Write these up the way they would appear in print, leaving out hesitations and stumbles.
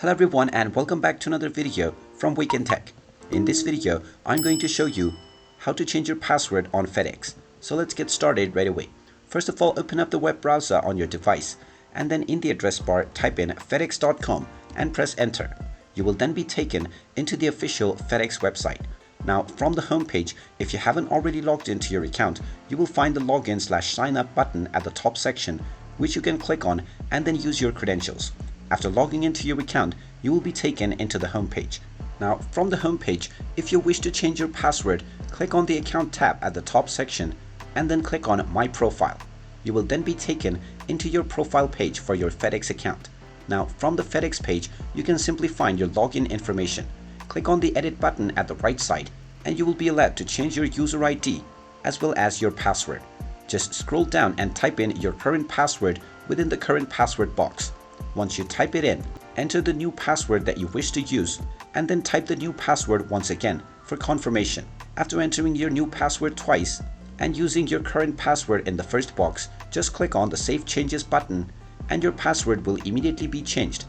Hello everyone and welcome back to another video from Wake&Tech. In this video, I'm going to show you how to change your password on FedEx. So let's get started right away. First of all, open up the web browser on your device and then in the address bar type in fedex.com and press enter. You will then be taken into the official FedEx website. Now from the home page, if you haven't already logged into your account, you will find the login/sign up button at the top section, which you can click on and then use your credentials. After logging into your account, you will be taken into the home page. Now from the home page, if you wish to change your password, click on the account tab at the top section and then click on my profile. You will then be taken into your profile page for your FedEx account. Now from the FedEx page, you can simply find your login information. Click on the edit button at the right side and you will be allowed to change your user ID as well as your password. Just scroll down and type in your current password within the current password box. Once you type it in, enter the new password that you wish to use and then type the new password once again for confirmation. After entering your new password twice and using your current password in the first box, just click on the Save Changes button and your password will immediately be changed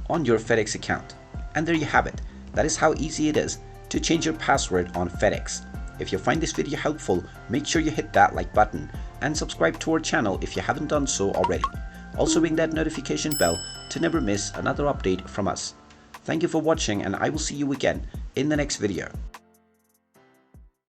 on your FedEx account. And there you have it. That is how easy it is to change your password on FedEx. If you find this video helpful, make sure you hit that like button and subscribe to our channel if you haven't done so already. Also ring that notification bell to never miss another update from us. Thank you for watching and I will see you again in the next video.